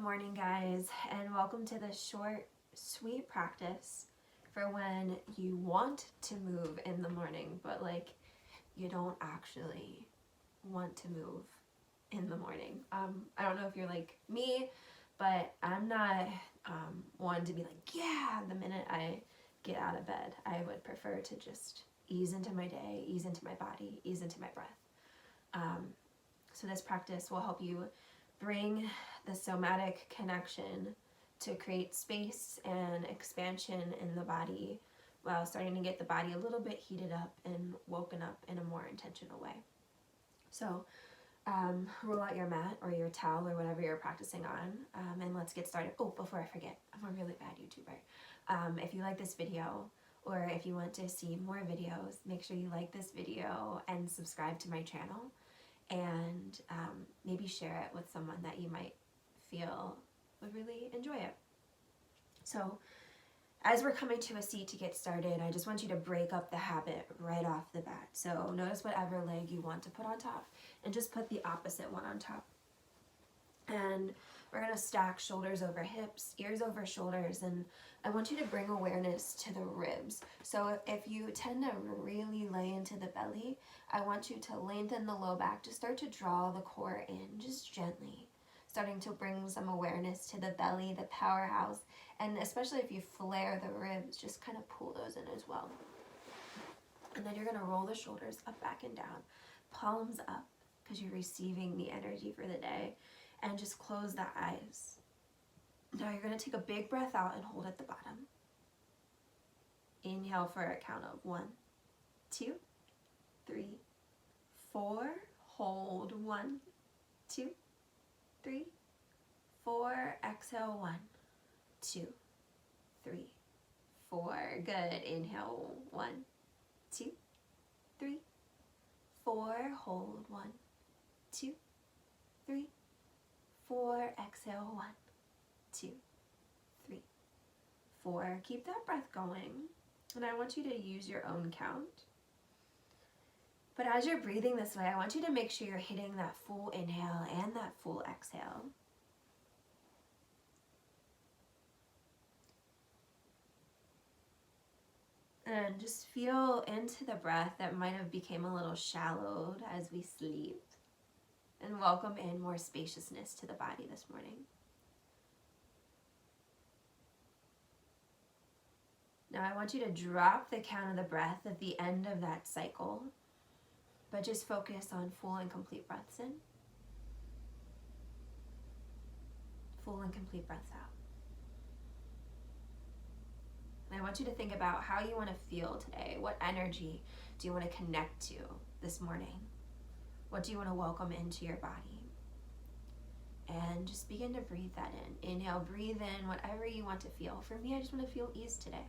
morning, guys, and welcome to this short, sweet practice for when you want to move in the morning, but you don't actually want to move in the morning. I don't know if you're like me, but I'm not one to be like, yeah, the minute I get out of bed. I would prefer to just ease into my day, ease into my body, ease into my breath. So this practice will help you bring the somatic connection to create space and expansion in the body while starting to get the body a little bit heated up and woken up in a more intentional way. So roll out your mat or your towel or whatever you're practicing on, and let's get started. Oh, before I forget, I'm a really bad YouTuber. If you like this video or if you want to see more videos, make sure you like this video and subscribe to my channel. And maybe share it with someone that you might feel would really enjoy it. So as we're coming to a seat to get started, I just want you to break up the habit right off the bat. So notice whatever leg you want to put on top and just put the opposite one on top. And we're going to stack shoulders over hips, ears over shoulders, and I want you to bring awareness to the ribs. So if you tend to really lay into the belly, I want you to lengthen the low back to start to draw the core in, just gently, starting to bring some awareness to the belly, the powerhouse, and especially if you flare the ribs, just kind of pull those in as well. And then you're going to roll the shoulders up, back, and down, palms up, because you're receiving the energy for the day. And just close the eyes. Now you're going to take a big breath out and hold at the bottom. Inhale for a count of 1, 2, 3, 4. Hold 1, 2, 3, 4. Exhale 1, 2, 3, 4. Good. Inhale 1, 2, 3, 4. Hold 1, 2, 3, 4. Exhale 1, 2, 3, 4. Keep that breath going, and I want you to use your own count. But as you're breathing this way, I want you to make sure you're hitting that full inhale and that full exhale. And just feel into the breath that might have become a little shallowed as we sleep. And welcome in more spaciousness to the body this morning. Now I want you to drop the count of the breath at the end of that cycle, but just focus on full and complete breaths in, full and complete breaths out. And I want you to think about how you want to feel today. What energy do you want to connect to this morning? What do you want to welcome into your body? And just begin to breathe that in. Inhale, breathe in whatever you want to feel. For me, I just want to feel ease today.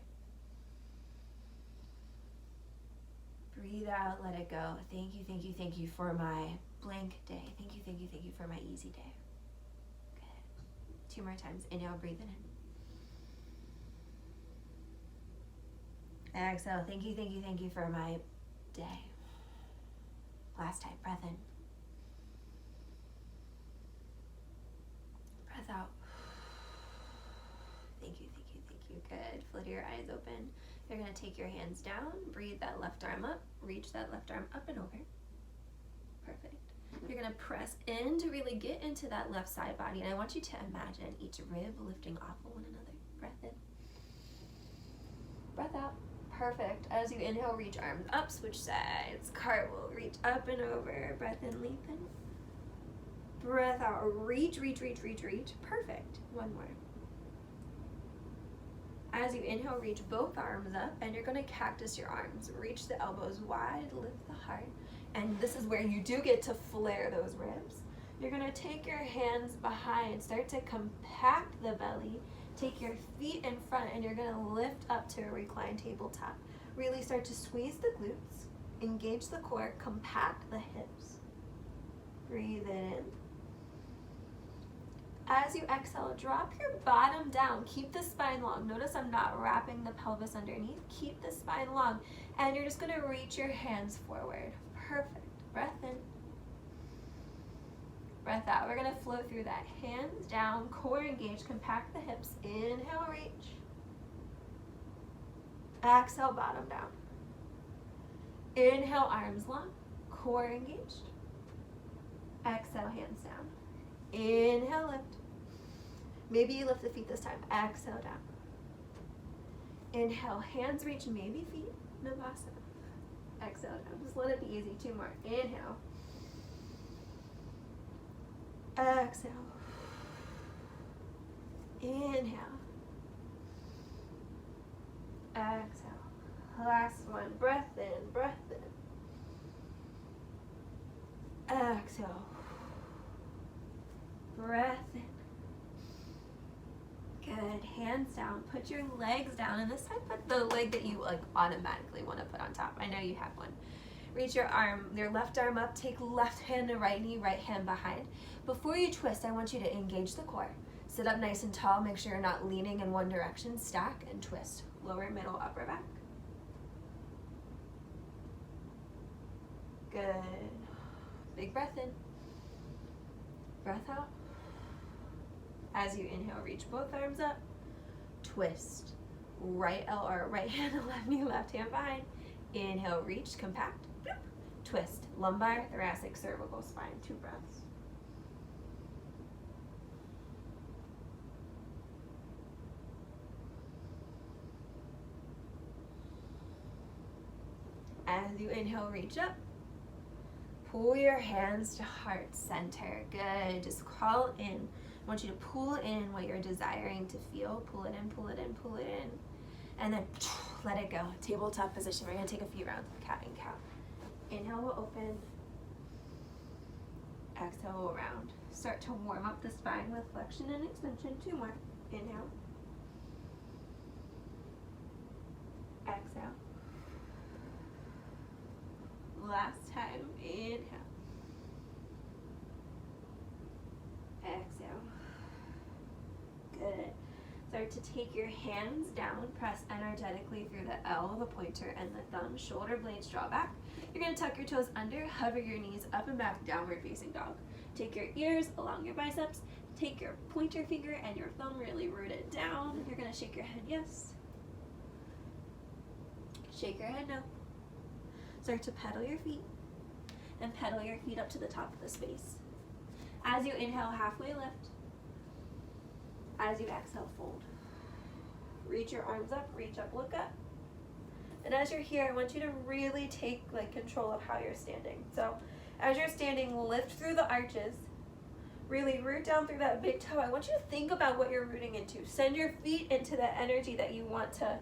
Breathe out, let it go. Thank you, thank you, thank you for my blank day. Thank you, thank you, thank you for my easy day. Good. 2 more times. Inhale, breathe it in. Exhale, thank you, thank you, thank you for my day. Last time, breath in. Breath out. Thank you, thank you, thank you. Good. Flutter your eyes open. You're going to take your hands down, breathe that left arm up, reach that left arm up and over. Perfect. You're going to press in to really get into that left side body, and I want you to imagine each rib lifting off of one another. Breath in. Breath out. Perfect. As you inhale, reach arms up, switch sides. Cartwheel, reach up and over. Breath in, lengthen. Breath out, reach, reach, reach, reach, reach. Perfect. One more. As you inhale, reach both arms up, and you're going to cactus your arms. Reach the elbows wide, lift the heart. And this is where you do get to flare those ribs. You're going to take your hands behind, start to compact the belly. Take your feet in front, and you're going to lift up to a reclined tabletop. Really start to squeeze the glutes, engage the core, compact the hips. Breathe in. As you exhale, drop your bottom down. Keep the spine long. Notice I'm not wrapping the pelvis underneath. Keep the spine long. And you're just going to reach your hands forward. Perfect. Breath in. Breath out. We're gonna float through that. Hands down, core engaged, compact the hips. Inhale, reach. Exhale, bottom down. Inhale, arms long, core engaged. Exhale, hands down. Inhale, lift. Maybe you lift the feet this time. Exhale, down. Inhale, hands reach, maybe feet, Navasana. Exhale, down. Just let it be easy. 2 more. Inhale. Exhale. Inhale. Exhale. Last one. Breath in, breath in. Exhale. Breath in. Good. Hands down. Put your legs down, and this time put the leg that you like automatically want to put on top. I know you have one. Reach your left arm up. Take left hand to right knee, right hand behind. Before you twist, I want you to engage the core. Sit up nice and tall. Make sure you're not leaning in one direction. Stack and twist. Lower, middle, upper back. Good. Big breath in. Breath out. As you inhale, reach both arms up. Twist. Right hand to left knee, left hand behind. Inhale, reach, compact. Bloop. Twist. Lumbar, thoracic, cervical, spine. 2 breaths. As you inhale, reach up. Pull your hands to heart center. Good. Just crawl in. I want you to pull in what you're desiring to feel. Pull it in, pull it in, pull it in. And then let it go. Tabletop position. We're going to take a few rounds of cat and cow. Inhale, we'll open. Exhale, we'll round. Start to warm up the spine with flexion and extension. 2 more. Inhale. Exhale. Last time. Inhale. Exhale. Good. Start to take your hands down. Press energetically through the L, the pointer, and the thumb. Shoulder blades draw back. You're going to tuck your toes under. Hover your knees up and back. Downward facing dog. Take your ears along your biceps. Take your pointer finger and your thumb. Really root it down. You're going to shake your head yes. Shake your head no. Start to pedal your feet. And pedal your feet up to the top of the space. As you inhale, halfway lift. As you exhale, fold. Reach your arms up, reach up, look up. And as you're here, I want you to really take control of how you're standing. So as you're standing, lift through the arches. Really root down through that big toe. I want you to think about what you're rooting into. Send your feet into the energy that you want to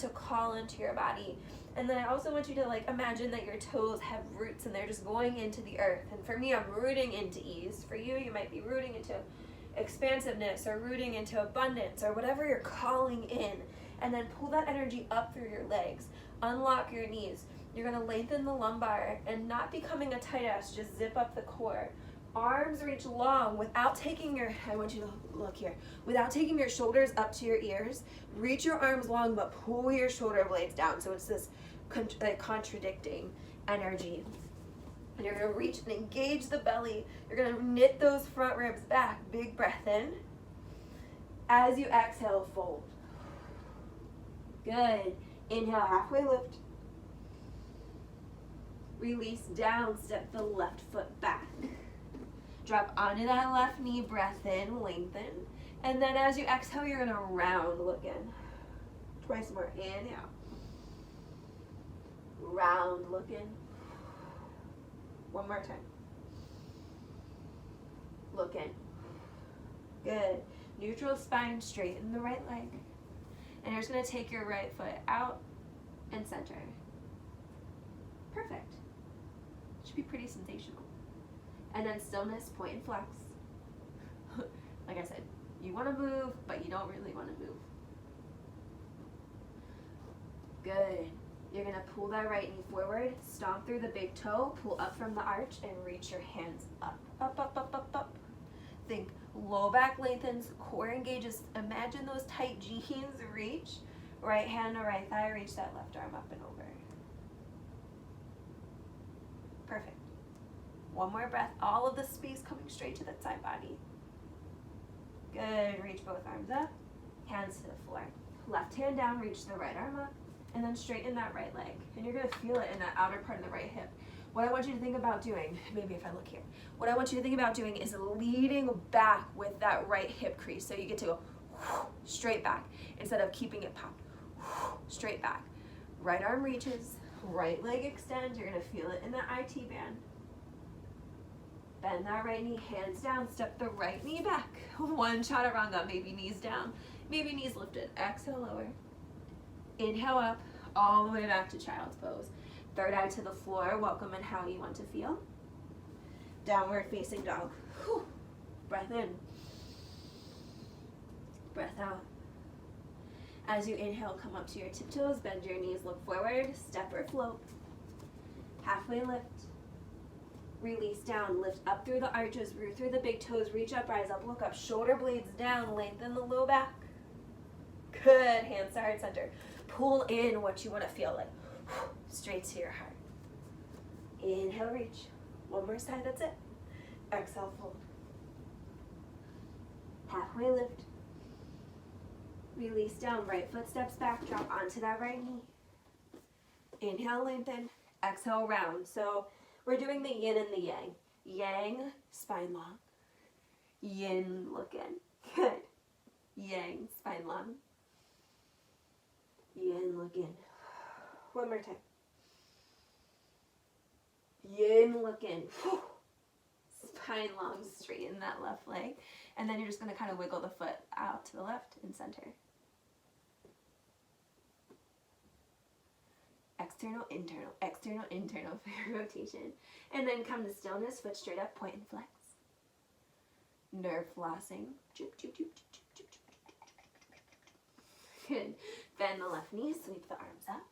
call into your body. And then I also want you to imagine that your toes have roots and they're just going into the earth. And for me, I'm rooting into ease. For you, you might be rooting into expansiveness or rooting into abundance or whatever you're calling in. And then pull that energy up through your legs. Unlock your knees. You're going to lengthen the lumbar and not becoming a tight ass, just zip up the core. Arms reach long without taking I want you to look here, without taking your shoulders up to your ears. Reach your arms long, but pull your shoulder blades down. So it's this contradicting energy. And you're gonna reach and engage the belly. You're gonna knit those front ribs back. Big breath in. As you exhale, fold. Good. Inhale, halfway lift. Release down, step the left foot back. Drop onto that left knee, breath in, lengthen. And then as you exhale, you're gonna round, look in. Twice more, inhale. Round, look in. One more time. Look in. Good. Neutral spine, straighten the right leg. And you're just gonna take your right foot out and center. Perfect. Should be pretty sensational. And then stillness, point and flex. Like I said, you want to move, but you don't really want to move. Good. You're going to pull that right knee forward, stomp through the big toe, pull up from the arch, and reach your hands up, up, up, up, up, up. Think low back lengthens, core engages. Imagine those tight jeans reach. Right hand to right thigh, reach that left arm up and over. Perfect. One more breath. All of the space coming straight to that side body. Good. Reach both arms up. Hands to the floor. Left hand down, reach the right arm up, and then straighten that right leg. And you're going to feel it in that outer part of the right hip. What I want you to think about doing, maybe if I look here, what I want you to think about doing is leading back with that right hip crease. So you get to go straight back instead of keeping it popped. Straight back. Right arm reaches, right leg extends. You're going to feel it in the IT band. Bend that right knee, hands down, step the right knee back. One chaturanga, maybe knees down, maybe knees lifted. Exhale, lower. Inhale up, all the way back to child's pose. Third eye to the floor, welcome in how you want to feel. Downward facing dog. Whew. Breath in. Breath out. As you inhale, come up to your tiptoes, bend your knees, look forward, step or float. Halfway lift. Release down, lift up through the arches, root through the big toes, reach up, rise up, look up, shoulder blades down, lengthen the low back. Good, hands to heart center. Pull in what you want to feel like, straight to your heart. Inhale, reach. One more side, that's it. Exhale, fold. Halfway lift. Release down, right foot steps back, drop onto that right knee. Inhale, lengthen. Exhale, round. So we're doing the yin and the yang. Yang, spine long. Yin, look in. Good. Yang, spine long. Yin, look in. One more time. Yin, look in. Spine long, straighten that left leg. And then you're just going to kind of wiggle the foot out to the left and center. External, internal for your rotation. And then come to stillness, foot straight up, point and flex. Nerve flossing. Good. Bend the left knee, sweep the arms up.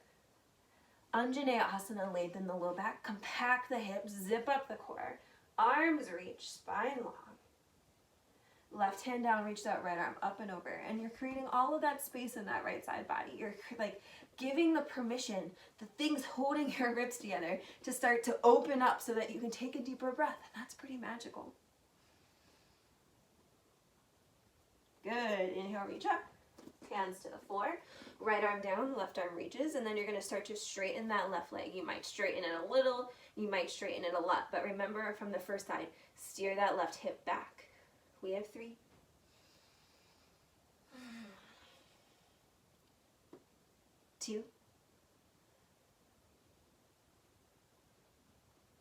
Anjaneyasana asana, lengthen the low back, compact the hips, zip up the core. Arms reach, spine long. Left hand down, reach that right arm up and over. And you're creating all of that space in that right side body. You're like giving the permission, the things holding your ribs together to start to open up so that you can take a deeper breath. And that's pretty magical. Good. Inhale, reach up. Hands to the floor. Right arm down, left arm reaches. And then you're going to start to straighten that left leg. You might straighten it a little. You might straighten it a lot. But remember from the first side, steer that left hip back. We have 3. 2.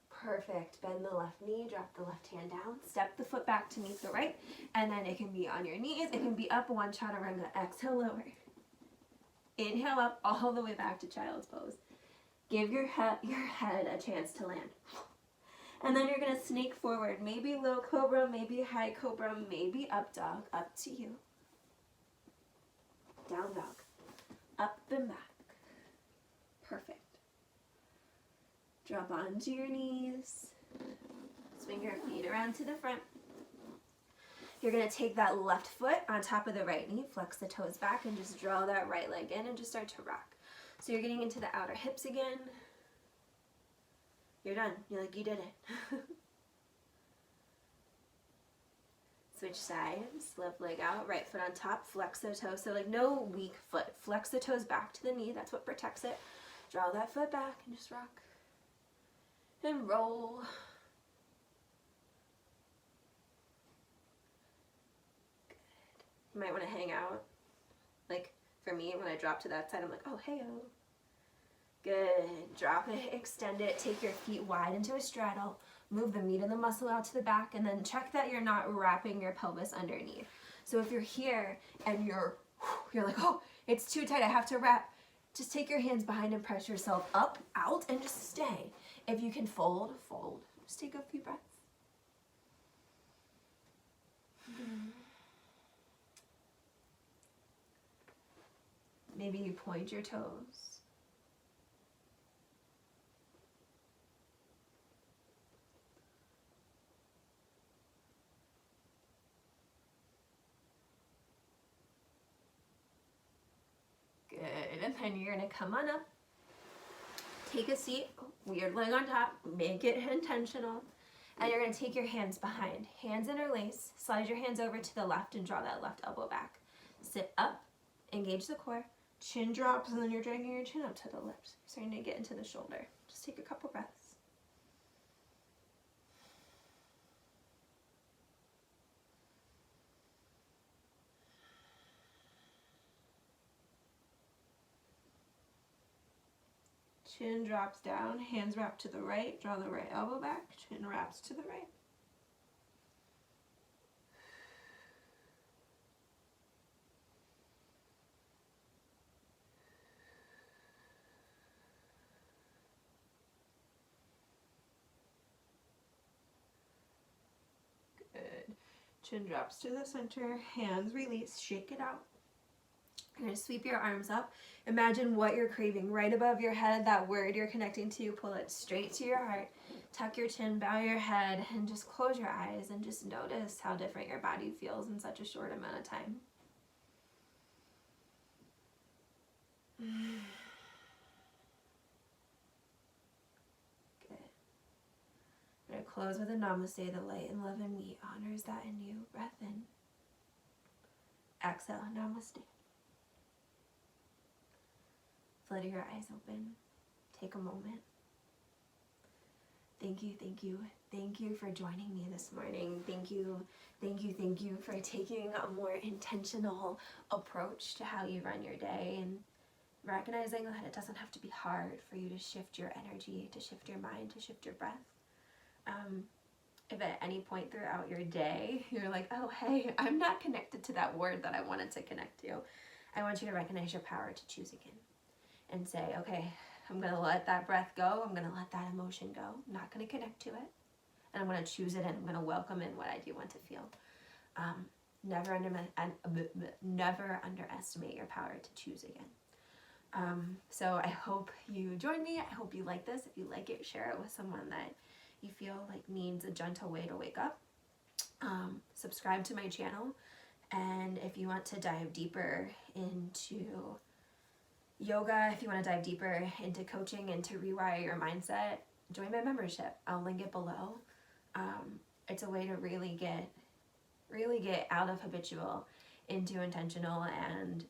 Perfect. Bend the left knee, drop the left hand down, step the foot back to meet the right, and then it can be on your knees, it can be up, one chaturanga. Exhale, lower. Inhale up, all the way back to child's pose. Give your head a chance to land. And then you're going to snake forward, maybe low cobra, maybe high cobra, maybe up dog, up to you. Down dog, up and back. Perfect. Drop onto your knees. Swing your feet around to the front. You're going to take that left foot on top of the right knee, flex the toes back, and just draw that right leg in and just start to rock. So you're getting into the outer hips again. You're done. You're like, you did it. Switch sides, left leg out, right foot on top, flex the toes. So like no weak foot. Flex the toes back to the knee. That's what protects it. Draw that foot back and just rock. And roll. Good. You might want to hang out. Like for me, when I drop to that side, I'm like, oh, hey-oh. Good. Drop it, extend it, take your feet wide into a straddle, move the meat of the muscle out to the back, and then check that you're not wrapping your pelvis underneath. So if you're here and you're like, oh, it's too tight, I have to wrap, just take your hands behind and press yourself up, out, and just stay. If you can fold, fold. Just take a few breaths. Maybe you point your toes. Good, and then you're gonna come on up, take a seat, weird leg on top, make it intentional, And you're going to take your hands behind. Hands interlace. Slide your hands over to the left and draw that left elbow back. Sit up. Engage the core. Chin drops, and then you're dragging your chin up to the lips. You're starting to get into the shoulder. Just take a couple breaths. Chin drops down, hands wrap to the right, draw the right elbow back, chin wraps to the right. Good. Chin drops to the center, hands release, shake it out. You're going to sweep your arms up. Imagine what you're craving right above your head, that word you're connecting to, pull it straight to your heart. Tuck your chin, bow your head, and just close your eyes and just notice how different your body feels in such a short amount of time. Good. I'm going to close with a namaste. The light and love in me honors that in you. Breath in. Exhale, namaste. Flutter your eyes open. Take a moment. Thank you, thank you, thank you for joining me this morning. Thank you, thank you, thank you for taking a more intentional approach to how you run your day and recognizing that it doesn't have to be hard for you to shift your energy, to shift your mind, to shift your breath. If at any point throughout your day you're like, oh, hey, I'm not connected to that word that I wanted to connect to, I want you to recognize your power to choose again. And say, okay, I'm going to let that breath go. I'm going to let that emotion go. I'm not going to connect to it. And I'm going to choose it, and I'm going to welcome in what I do want to feel. Never underestimate your power to choose again. So I hope you join me. I hope you like this. If you like it, share it with someone that you feel like needs a gentle way to wake up. Subscribe to my channel. And if you want to dive deeper into yoga, if you want to dive deeper into coaching and to rewire your mindset, join my membership. I'll link it below. It's a way to really get out of habitual into intentional, and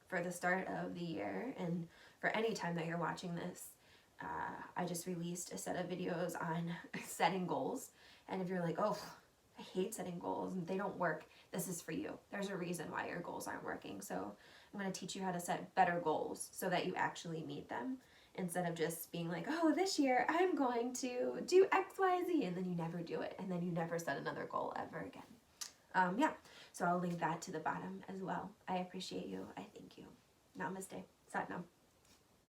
for the start of the year and for any time that you're watching this, I just released a set of videos on setting goals. And if you're like, oh, I hate setting goals and they don't work, this is for you. There's a reason why your goals aren't working. So I'm going to teach you how to set better goals so that you actually meet them, instead of just being like, oh, this year I'm going to do X, Y, Z, and then you never do it, and then you never set another goal ever again. Yeah, so I'll link that to the bottom as well. I appreciate you. I thank you. Namaste. Satnam.